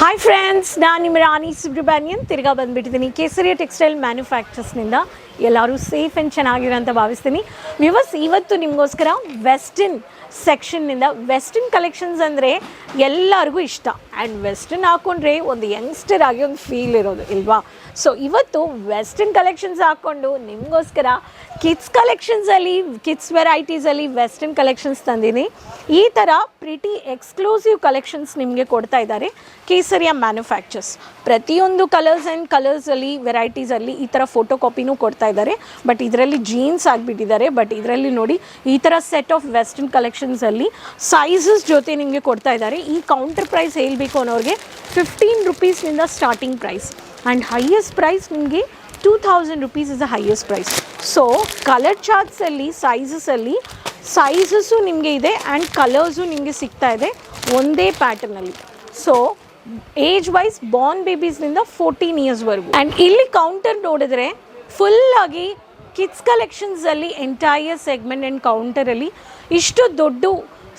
Hi friends, ನಾನು ನಿಮ್ಮ ರಾಣಿ ಸುಬ್ರಹ್ಮಣ್ಯನ್ ತಿರ್ಗಾ ಬಂದುಬಿಟ್ಟಿದ್ದೀನಿ ಕೇಸರಿಯ ಟೆಕ್ಸ್ಟೈಲ್ ಮ್ಯಾನುಫ್ಯಾಕ್ಚರ್ಸ್ನಿಂದ. ಎಲ್ಲರೂ ಸೇಫ್ ಆ್ಯಂಡ್ ಚೆನ್ನಾಗಿರೋ ಅಂತ ಭಾವಿಸ್ತೀನಿ. ವ್ಯೂವರ್ಸ್, ಇವತ್ತು ನಿಮಗೋಸ್ಕರ ವೆಸ್ಟರ್ನ್ ಸೆಕ್ಷನ್ನಿಂದ ವೆಸ್ಟರ್ನ್ ಕಲೆಕ್ಷನ್ಸ್ ಅಂದರೆ ಎಲ್ಲರಿಗೂ ಇಷ್ಟ. ಆ್ಯಂಡ್ ವೆಸ್ಟರ್ನ್ ಹಾಕ್ಕೊಂಡ್ರೆ ಒಂದು ಯಂಗ್ಸ್ಟರ್ ಆಗಿ ಒಂದು ಫೀಲ್ ಇರೋದು ಇಲ್ವಾ. ಸೊ ಇವತ್ತು ವೆಸ್ಟರ್ನ್ ಕಲೆಕ್ಷನ್ಸ್ ಹಾಕ್ಕೊಂಡು ನಿಮಗೋಸ್ಕರ ಕಿಡ್ಸ್ ಕಲೆಕ್ಷನ್ಸಲ್ಲಿ, ಕಿಡ್ಸ್ ವೆರೈಟೀಸಲ್ಲಿ ವೆಸ್ಟರ್ನ್ ಕಲೆಕ್ಷನ್ಸ್ ತಂದೀನಿ. ಈ ಥರ ಪ್ರಿಟಿ ಎಕ್ಸ್ಕ್ಲೂಸಿವ್ ಕಲೆಕ್ಷನ್ಸ್ ನಿಮಗೆ ಕೊಡ್ತಾ ಇದ್ದಾರೆ ಕೇಸರಿಯ ಮ್ಯಾನುಫ್ಯಾಕ್ಚರ್ಸ್. ಪ್ರತಿಯೊಂದು ಕಲರ್ಸ್ ಆ್ಯಂಡ್ ಕಲರ್ಸಲ್ಲಿ ವೆರೈಟೀಸಲ್ಲಿ ಈ ಥರ ಫೋಟೋ ಕಾಪಿನೂ ಕೊಡ್ತಾ ಇದ್ದಾರೆ. ಬಟ್ ಇದರಲ್ಲಿ ಜೀನ್ಸ್ ಆಗಿಬಿಟ್ಟಿದ್ದಾರೆ. ಬಟ್ ಇದರಲ್ಲಿ ನೋಡಿ ಈ ಥರ ಸೆಟ್ ಆಫ್ ವೆಸ್ಟರ್ನ್ ಕಲೆಕ್ಷನ್ಸಲ್ಲಿ ಸೈಜಸ್ ಜೊತೆ ನಿಮಗೆ ಕೊಡ್ತಾ ಇದ್ದಾರೆ. ಈ ಕೌಂಟರ್ ಪ್ರೈಸ್ ಹೇಳಬೇಕು ಅನ್ನೋರಿಗೆ 15 ರೂಪೀಸ್ನಿಂದ starting price and highest price ನಿಮಗೆ 2000 rupees is the highest price. So colour ಚಾರ್ಟ್ಸಲ್ಲಿ ಸೈಜಸ್ಸು ನಿಮಗೆ ಇದೆ ಆ್ಯಂಡ್ ಕಲರ್ಸು ನಿಮಗೆ ಸಿಗ್ತಾ ಇದೆ ಒಂದೇ ಪ್ಯಾಟರ್ನಲ್ಲಿ. ಸೊ ಏಜ್ ವೈಸ್ ಬಾರ್ನ್ ಬೇಬೀಸ್ನಿಂದ 14 ಇಯರ್ಸ್ವರೆಗೂ. ಆ್ಯಂಡ್ ಇಲ್ಲಿ ಕೌಂಟರ್ ನೋಡಿದ್ರೆ ಫುಲ್ಲಾಗಿ ಕಿಡ್ಸ್ ಕಲೆಕ್ಷನ್ಸಲ್ಲಿ ಎಂಟೈರ್ ಸೆಗ್ಮೆಂಟ್ ಆ್ಯಂಡ್ ಕೌಂಟರಲ್ಲಿ ಇಷ್ಟು ದೊಡ್ಡ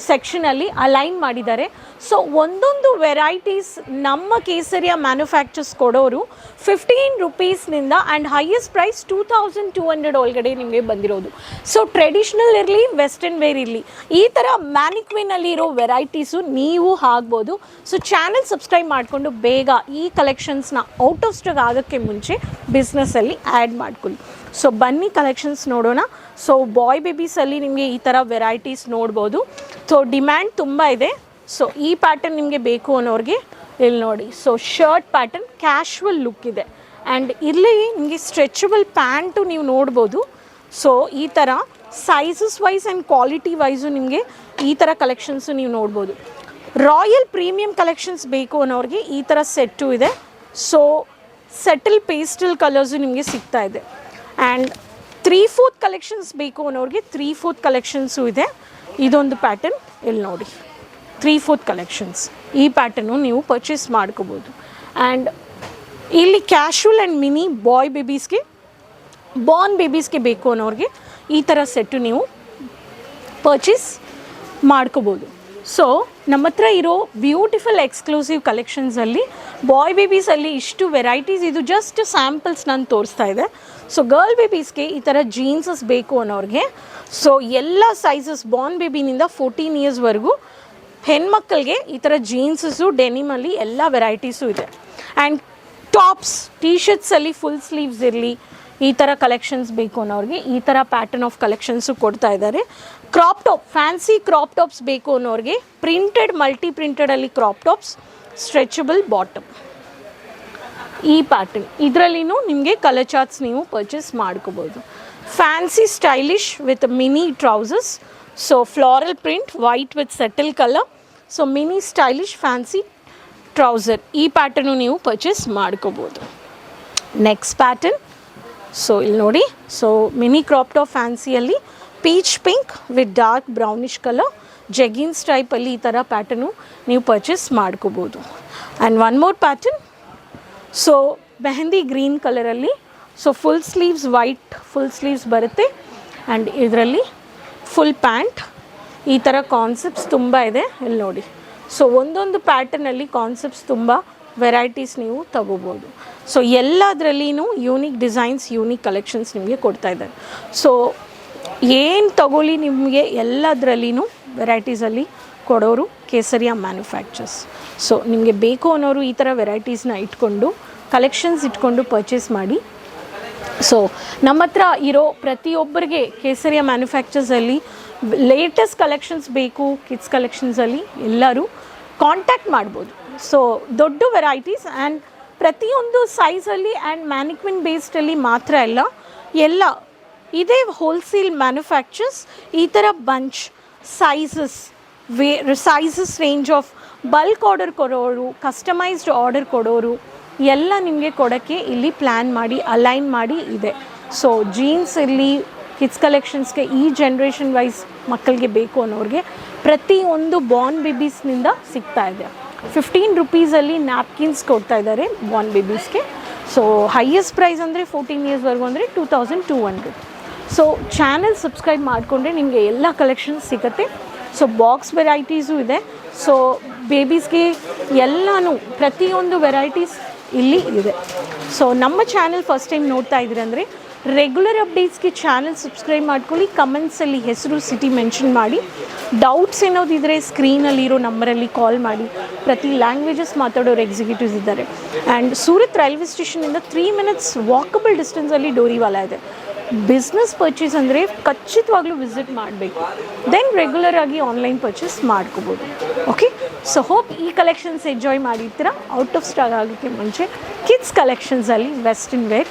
ಸೆಕ್ಷನಲ್ಲಿ ಅಲೈನ್ ಮಾಡಿದ್ದಾರೆ. ಸೊ ಒಂದೊಂದು ವೆರೈಟೀಸ್ ನಮ್ಮ ಕೇಸರಿಯ ಮ್ಯಾನುಫ್ಯಾಕ್ಚರ್ಸ್ ಕೊಡೋರು 15 ರೂಪೀಸ್ನಿಂದ ಆ್ಯಂಡ್ ಹೈಯೆಸ್ಟ್ ಪ್ರೈಸ್ 2200 ಒಳಗಡೆ ನಿಮಗೆ ಬಂದಿರೋದು. ಸೊ ಟ್ರೆಡಿಷ್ನಲ್ ಇರಲಿ, ವೆಸ್ಟರ್ನ್ ವೇರ್ ಇರಲಿ, ಈ ಥರ ಮ್ಯಾನಿಕ್ವಿನಲ್ಲಿ ಇರೋ ವೆರೈಟೀಸು ನೀವು ಆಗ್ಬೋದು. ಸೊ ಚಾನಲ್ ಸಬ್ಸ್ಕ್ರೈಬ್ ಮಾಡಿಕೊಂಡು ಬೇಗ ಈ ಕಲೆಕ್ಷನ್ಸ್ನ ಔಟ್ ಆಫ್ ಸ್ಟಾಕ್ ಆಗೋಕ್ಕೆ ಮುಂಚೆ ಬಿಸ್ನೆಸ್ಸಲ್ಲಿ ಆ್ಯಡ್ ಮಾಡ್ಕೊಳ್ಳಿ. ಸೊ ಬನ್ನಿ ಕಲೆಕ್ಷನ್ಸ್ ನೋಡೋಣ. ಸೊ ಬಾಯ್ ಬೇಬೀಸಲ್ಲಿ ನಿಮಗೆ ಈ ಥರ ವೆರೈಟೀಸ್ ನೋಡ್ಬೋದು. ಸೊ ಡಿಮ್ಯಾಂಡ್ ತುಂಬ ಇದೆ. ಸೊ ಈ ಪ್ಯಾಟರ್ನ್ ನಿಮಗೆ ಬೇಕು ಅನ್ನೋರಿಗೆ ಇಲ್ಲಿ ನೋಡಿ. So shirt pattern casual look ಇದೆ ಆ್ಯಂಡ್ ಇಲ್ಲಿ ನಿಮಗೆ ಸ್ಟ್ರೆಚಬಲ್ ಪ್ಯಾಂಟು ನೀವು ನೋಡ್ಬೋದು. ಸೊ ಈ ಥರ sizes wise and quality wise ನಿಮಗೆ ಈ ಥರ ಕಲೆಕ್ಷನ್ಸು ನೀವು ನೋಡ್ಬೋದು. ರಾಯಲ್ ಪ್ರೀಮಿಯಂ ಕಲೆಕ್ಷನ್ಸ್ ಬೇಕು ಅನ್ನೋರಿಗೆ ಈ ಥರ ಸೆಟ್ಟು ಇದೆ. ಸೊ ಸೆಟಲ್ ಪೇಸ್ಟಲ್ ಕಲರ್ಸು ನಿಮಗೆ ಸಿಗ್ತಾ ಇದೆ. ಆ್ಯಂಡ್ 3/4 ಕಲೆಕ್ಷನ್ಸ್ ಬೇಕು ಅನ್ನೋರಿಗೆ 3/4 ಕಲೆಕ್ಷನ್ಸು ಇದೆ. ಇದೊಂದು ಪ್ಯಾಟರ್ನ್ ಇಲ್ಲಿ ನೋಡಿ, 3/4 ಕಲೆಕ್ಷನ್ಸ್. ಈ ಪ್ಯಾಟರ್ನು ನೀವು ಪರ್ಚೇಸ್ ಮಾಡ್ಕೋಬೋದು. ಆ್ಯಂಡ್ ಇಲ್ಲಿ ಕ್ಯಾಶುವಲ್ ಆ್ಯಂಡ್ ಮಿನಿ ಬಾಯ್ ಬೇಬೀಸ್ಗೆ, ಬಾರ್ನ್ ಬೇಬೀಸ್ಗೆ ಬೇಕು ಅನ್ನೋರಿಗೆ ಈ ಥರ ಸೆಟ್ಟು ನೀವು ಪರ್ಚೇಸ್ ಮಾಡ್ಕೋಬೋದು. ಸೊ ನಮ್ಮ ಹತ್ರ ಇರೋ ಬ್ಯೂಟಿಫುಲ್ ಎಕ್ಸ್ಕ್ಲೂಸಿವ್ ಕಲೆಕ್ಷನ್ಸಲ್ಲಿ ಬಾಯ್ ಬೇಬೀಸಲ್ಲಿ ಇಷ್ಟು ವೆರೈಟೀಸ್, ಇದು ಜಸ್ಟ್ ಸ್ಯಾಂಪಲ್ಸ್ ನಾನು ತೋರಿಸ್ತಾ ಇದೆ. ಸೊ ಗರ್ಲ್ ಬೇಬೀಸ್ಗೆ ಈ ಥರ ಜೀನ್ಸಸ್ ಬೇಕು ಅನ್ನೋರಿಗೆ ಸೊ ಎಲ್ಲ ಸೈಜಸ್ ಬಾರ್ನ್ ಬೇಬಿನಿಂದ 14 ಇಯರ್ಸ್ವರೆಗೂ ಹೆಣ್ಮಕ್ಕಳಿಗೆ ಈ ಥರ ಜೀನ್ಸಸ್ಸು, ಡೆನಿಮಲ್ಲಿ ಎಲ್ಲ ವೆರೈಟೀಸು ಇದೆ. ಆ್ಯಂಡ್ ಟಾಪ್ಸ್, ಟೀ ಶರ್ಟ್ಸಲ್ಲಿ ಫುಲ್ ಸ್ಲೀವ್ಸ್ ಇರಲಿ, ಈ ಥರ ಕಲೆಕ್ಷನ್ಸ್ ಬೇಕು ಅನ್ನೋರಿಗೆ ಈ ಥರ ಪ್ಯಾಟರ್ನ್ ಆಫ್ ಕಲೆಕ್ಷನ್ಸು ಕೊಡ್ತಾ ಇದ್ದಾರೆ. Crop top, fancy crop tops ಬೇಕು ಅನ್ನೋರಿಗೆ ಪ್ರಿಂಟೆಡ್, ಮಲ್ಟಿ ಪ್ರಿಂಟೆಡಲ್ಲಿ ಕ್ರಾಪ್ ಟಾಪ್ಸ್, ಸ್ಟ್ರೆಚಬಲ್ ಬಾಟಮ್, ಈ ಪ್ಯಾಟರ್ನ್ ಇದರಲ್ಲಿನೂ ನಿಮಗೆ ಕಲರ್ ಚಾರ್ಟ್ಸ್ ನೀವು ಪರ್ಚೇಸ್ ಮಾಡ್ಕೋಬೋದು. Fancy stylish with mini trousers. So floral print, white with subtle colour. So mini stylish fancy trouser, ಈ pattern ನೀವು ಪರ್ಚೇಸ್ ಮಾಡ್ಕೋಬೋದು. ನೆಕ್ಸ್ಟ್ ಪ್ಯಾಟರ್ನ್, ಸೊ ಇಲ್ಲಿ ನೋಡಿ. ಸೊ ಮಿನಿ ಕ್ರಾಪ್ ಟಾಪ್ ಫ್ಯಾನ್ಸಿಯಲ್ಲಿ peach pink with dark brownish colour, jeggings ಟೈಪಲ್ಲಿ ಈ ಥರ pattern ನೀವು ಪರ್ಚೇಸ್ ಮಾಡ್ಕೋಬೋದು. And one more pattern, so mehendi green ಕಲರಲ್ಲಿ. So full sleeves, white full sleeves ಬರುತ್ತೆ ಆ್ಯಂಡ್ ಇದರಲ್ಲಿ ಫುಲ್ ಪ್ಯಾಂಟ್. ಈ ಥರ ಕಾನ್ಸೆಪ್ಟ್ಸ್ ತುಂಬ ಇದೆ ಇಲ್ಲಿ ನೋಡಿ. ಸೊ ಒಂದೊಂದು ಪ್ಯಾಟರ್ನಲ್ಲಿ ಕಾನ್ಸೆಪ್ಟ್ಸ್ ತುಂಬ ವೆರೈಟೀಸ್ ನೀವು ತಗೋಬೋದು. ಸೊ ಎಲ್ಲದರಲ್ಲಿನೂ ಯೂನಿಕ್ ಡಿಸೈನ್ಸ್, ಯೂನಿಕ್ ಕಲೆಕ್ಷನ್ಸ್ ನಿಮಗೆ ಕೊಡ್ತಾ ಇದ್ದಾರೆ. ಸೊ ಏನು ತಗೊಳ್ಳಿ, ನಿಮಗೆ ಎಲ್ಲದರಲ್ಲಿನೂ ವೆರೈಟೀಸಲ್ಲಿ ಕೊಡೋರು ಕೇಸರಿಯ ಮ್ಯಾನುಫ್ಯಾಕ್ಚರ್ಸ್. ಸೊ ನಿಮಗೆ ಬೇಕು ಅನ್ನೋರು ಈ ಥರ ವೆರೈಟೀಸ್ನ ಇಟ್ಕೊಂಡು, ಕಲೆಕ್ಷನ್ಸ್ ಇಟ್ಕೊಂಡು ಪರ್ಚೇಸ್ ಮಾಡಿ. ಸೊ ನಮ್ಮ ಹತ್ರ ಇರೋ ಪ್ರತಿಯೊಬ್ಬರಿಗೆ ಕೇಸರಿಯ ಮ್ಯಾನುಫ್ಯಾಕ್ಚರ್ಸಲ್ಲಿ ಲೇಟೆಸ್ಟ್ ಕಲೆಕ್ಷನ್ಸ್ ಬೇಕು, ಕಿಡ್ಸ್ ಕಲೆಕ್ಷನ್ಸಲ್ಲಿ ಎಲ್ಲರೂ ಕಾಂಟ್ಯಾಕ್ಟ್ ಮಾಡ್ಬೋದು. ಸೊ ದೊಡ್ಡ ವೆರೈಟೀಸ್ ಆ್ಯಂಡ್ ಪ್ರತಿಯೊಂದು ಸೈಜಲ್ಲಿ ಆ್ಯಂಡ್ ಮ್ಯಾನಿಕ್ವಿನ್ ಬೇಸ್ಡಲ್ಲಿ ಮಾತ್ರ ಎಲ್ಲ ಇದೇ ಹೋಲ್ಸೇಲ್ ಮ್ಯಾನುಫ್ಯಾಕ್ಚರ್ಸ್. ಈ ಥರ bunch sizes range of bulk order ಕೊಡೋರು, ಕಸ್ಟಮೈಸ್ಡ್ ಆರ್ಡರ್ ಕೊಡೋರು ಎಲ್ಲ ನಿಮಗೆ ಕೊಡೋಕ್ಕೆ ಇಲ್ಲಿ ಪ್ಲ್ಯಾನ್ ಮಾಡಿ, ಅಲೈನ್ ಮಾಡಿ ಇದೆ. ಸೊ ಜೀನ್ಸ್ ಇರಲಿ, ಕಿಡ್ಸ್ ಕಲೆಕ್ಷನ್ಸ್ಗೆ ಈ ಜನ್ರೇಷನ್ ವೈಸ್ ಮಕ್ಕಳಿಗೆ ಬೇಕು ಅನ್ನೋರಿಗೆ ಪ್ರತಿಯೊಂದು ಬಾರ್ನ್ ಬೇಬೀಸ್ನಿಂದ ಸಿಗ್ತಾ ಇದೆ. 15 ರೂಪೀಸಲ್ಲಿ ನ್ಯಾಪ್ಕಿನ್ಸ್ ಕೊಡ್ತಾ ಇದ್ದಾರೆ ಬಾರ್ನ್ ಬೇಬೀಸ್ಗೆ. ಸೊ ಹೈಯೆಸ್ಟ್ ಪ್ರೈಸ್ ಅಂದರೆ 14 ಇಯರ್ಸ್ವರೆಗೂ ಅಂದರೆ 2200. ಸೊ ಚಾನಲ್ ಸಬ್ಸ್ಕ್ರೈಬ್ ಮಾಡಿಕೊಂಡ್ರೆ ನಿಮಗೆ ಎಲ್ಲ ಕಲೆಕ್ಷನ್ಸ್ ಸಿಗುತ್ತೆ. ಸೊ ಬಾಕ್ಸ್ ವೆರೈಟೀಸು ಇದೆ. ಸೊ ಬೇಬೀಸ್ಗೆ ಎಲ್ಲನೂ ಪ್ರತಿಯೊಂದು ವೆರೈಟೀಸ್ ಇಲ್ಲಿ ಇದೆ. ಸೊ ನಮ್ಮ ಚಾನಲ್ ಫಸ್ಟ್ ಟೈಮ್ ನೋಡ್ತಾ ಇದ್ದೀರಿ ಅಂದರೆ ರೆಗ್ಯುಲರ್ ಅಪ್ಡೇಟ್ಸ್ಗೆ ಚಾನಲ್ ಸಬ್ಸ್ಕ್ರೈಬ್ ಮಾಡ್ಕೊಳ್ಳಿ. ಕಮೆಂಟ್ಸಲ್ಲಿ ಹೆಸರು, ಸಿಟಿ ಮೆನ್ಷನ್ ಮಾಡಿ. ಡೌಟ್ಸ್ ಏನಾದಿದ್ರೆ ಸ್ಕ್ರೀನಲ್ಲಿರೋ ನಂಬರಲ್ಲಿ ಕಾಲ್ ಮಾಡಿ. ಪ್ರತಿ ಲ್ಯಾಂಗ್ವೇಜಸ್ ಮಾತಾಡೋರು ಎಕ್ಸಿಕ್ಯೂಟಿವ್ಸ್ ಇದ್ದಾರೆ. ಆ್ಯಂಡ್ ಸೂರತ್ ರೈಲ್ವೆ ಸ್ಟೇಷನಿಂದ 3 minutes ವಾಕಬಲ್ ಡಿಸ್ಟೆನ್ಸಲ್ಲಿ ಡೋರಿವಾಲಾ ಇದೆ. ಬಿಸ್ನೆಸ್ ಪರ್ಚೇಸ್ ಅಂದರೆ ಖಚಿತವಾಗ್ಲೂ ವಿಸಿಟ್ ಮಾಡಬೇಕು, ದೆನ್ ರೆಗ್ಯುಲರ್ ಆಗಿ ಆನ್ಲೈನ್ ಪರ್ಚೇಸ್ ಮಾಡ್ಕೋಬೋದು. ಓಕೆ, ಸೊ ಹೋಪ್ ಈ ಕಲೆಕ್ಷನ್ಸ್ ಎಂಜಾಯ್ ಮಾಡಿರ್ತೀರ. ಔಟ್ ಆಫ್ ಸ್ಟಾಕ್ ಆಗೋಕ್ಕೆ ಮುಂಚೆ ಕಿಡ್ಸ್ ಕಲೆಕ್ಷನ್ಸಲ್ಲಿ ವೆಸ್ಟರ್ನ್ ವೇರ್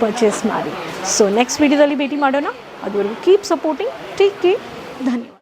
ಪರ್ಚೇಸ್ ಮಾಡಿ. ಸೊ ನೆಕ್ಸ್ಟ್ ವಿಡಿಯೋದಲ್ಲಿ ಭೇಟಿ ಮಾಡೋಣ. ಅದುವರೆಗೂ ಕೀಪ್ ಸಪೋರ್ಟಿಂಗ್, ಟೇಕ್ ಕೇರ್, ಧನ್ಯವಾದ.